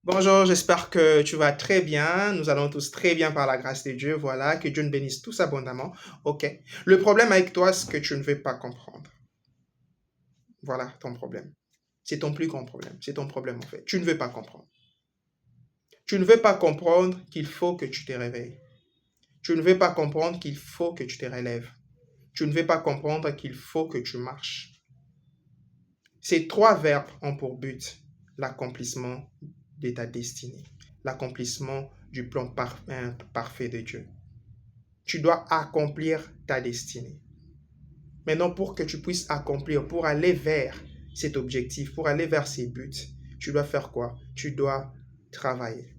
Bonjour, j'espère que tu vas très bien. Nous allons tous très bien par la grâce de Dieu. Voilà, que Dieu nous bénisse tous abondamment. OK. Le problème avec toi, c'est que tu ne veux pas comprendre. Voilà ton problème. C'est ton plus grand problème. C'est ton problème en fait. Tu ne veux pas comprendre. Tu ne veux pas comprendre qu'il faut que tu te réveilles. Tu ne veux pas comprendre qu'il faut que tu te relèves. Tu ne veux pas comprendre qu'il faut que tu marches. Ces trois verbes ont pour but l'accomplissement de ta destinée, l'accomplissement du plan parfait de Dieu. Tu dois accomplir ta destinée. Maintenant, pour que tu puisses accomplir, pour aller vers cet objectif, pour aller vers ces buts, tu dois faire quoi? Tu dois travailler.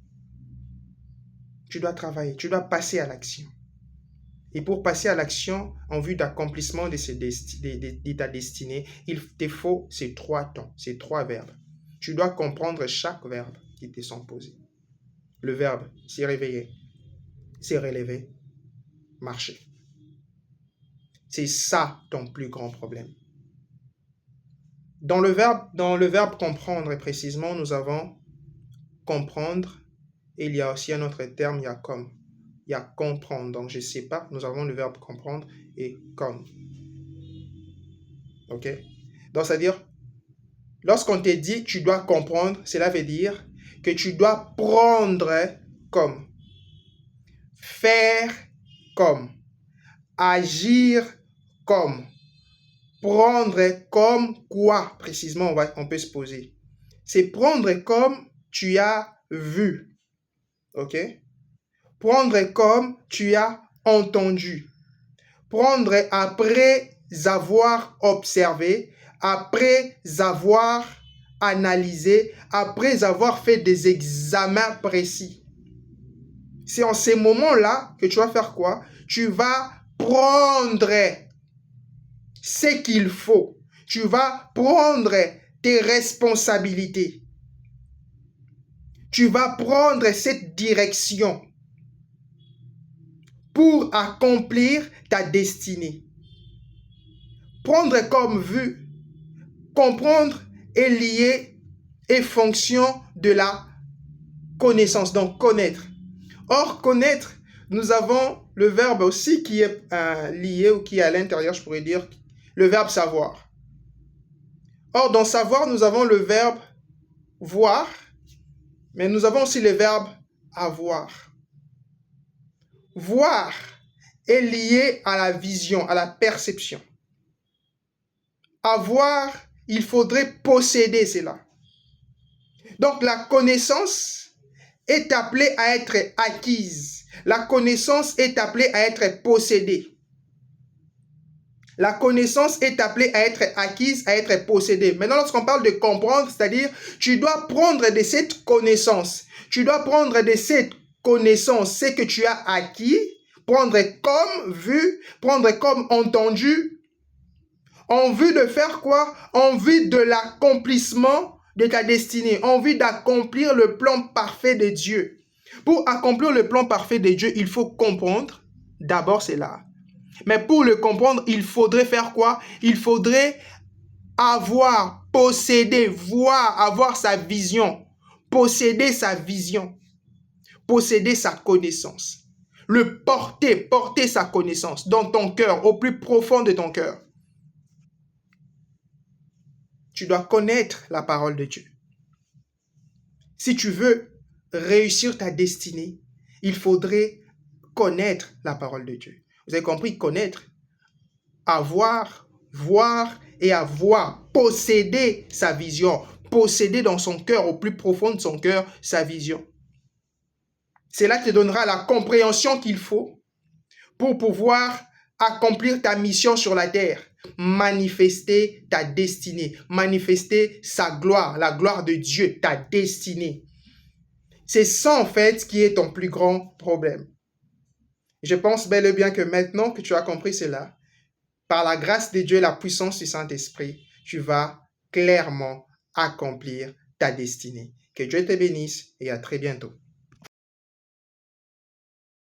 Tu dois travailler, tu dois passer à l'action. Et pour passer à l'action en vue d'accomplissement de ta destinée, il te faut ces trois temps, ces trois verbes. Tu dois comprendre chaque verbe qui te sont posés. Le verbe, c'est réveiller, c'est relever, marcher. C'est ça ton plus grand problème. Dans le verbe comprendre, précisément, nous avons comprendre, et il y a aussi un autre terme, il y a comme. Il y a comprendre. Donc, je sais pas, nous avons le verbe comprendre et comme. OK? Donc, c'est-à-dire, lorsqu'on te dit tu dois comprendre, cela veut dire que tu dois prendre comme, faire comme, agir comme, prendre comme quoi, précisément, on peut se poser. C'est prendre comme tu as vu. OK? Prendre comme tu as entendu. Prendre après avoir observé, après avoir analysé, après avoir fait des examens précis. C'est en ces moments-là que tu vas faire quoi? Tu vas prendre ce qu'il faut. Tu vas prendre tes responsabilités. Tu vas prendre cette direction pour accomplir ta destinée. Prendre comme vue, comprendre est lié et fonction de la connaissance, donc connaître. Or, connaître, nous avons le verbe aussi qui est lié ou qui est à l'intérieur, je pourrais dire, le verbe savoir. Or, dans savoir, nous avons le verbe voir, mais nous avons aussi le verbe avoir. Voir est lié à la vision, à la perception. Avoir, il faudrait posséder cela. Donc, la connaissance est appelée à être acquise. La connaissance est appelée à être possédée. La connaissance est appelée à être acquise, à être possédée. Maintenant, lorsqu'on parle de comprendre, c'est-à-dire, tu dois prendre de cette connaissance. Tu dois prendre de cette connaissance ce que tu as acquis, prendre comme vu, prendre comme entendu, en vue de faire quoi? En vue de l'accomplissement de ta destinée, en vue d'accomplir le plan parfait de Dieu. Pour accomplir le plan parfait de Dieu, il faut comprendre d'abord cela. Mais pour le comprendre, il faudrait faire quoi? Il faudrait avoir, posséder, voir, avoir sa vision, posséder sa vision, posséder sa connaissance. Le porter sa connaissance dans ton cœur, au plus profond de ton cœur. Tu dois connaître la parole de Dieu. Si tu veux réussir ta destinée, il faudrait connaître la parole de Dieu. Vous avez compris, connaître, avoir, voir et avoir, posséder sa vision, posséder dans son cœur, au plus profond de son cœur, sa vision. Cela te donnera la compréhension qu'il faut pour pouvoir accomplir ta mission sur la terre, manifester ta destinée, manifester sa gloire, la gloire de Dieu, ta destinée. C'est ça en fait qui est ton plus grand problème. Je pense bel et bien que maintenant que tu as compris cela, par la grâce de Dieu et la puissance du Saint-Esprit, tu vas clairement accomplir ta destinée. Que Dieu te bénisse et à très bientôt.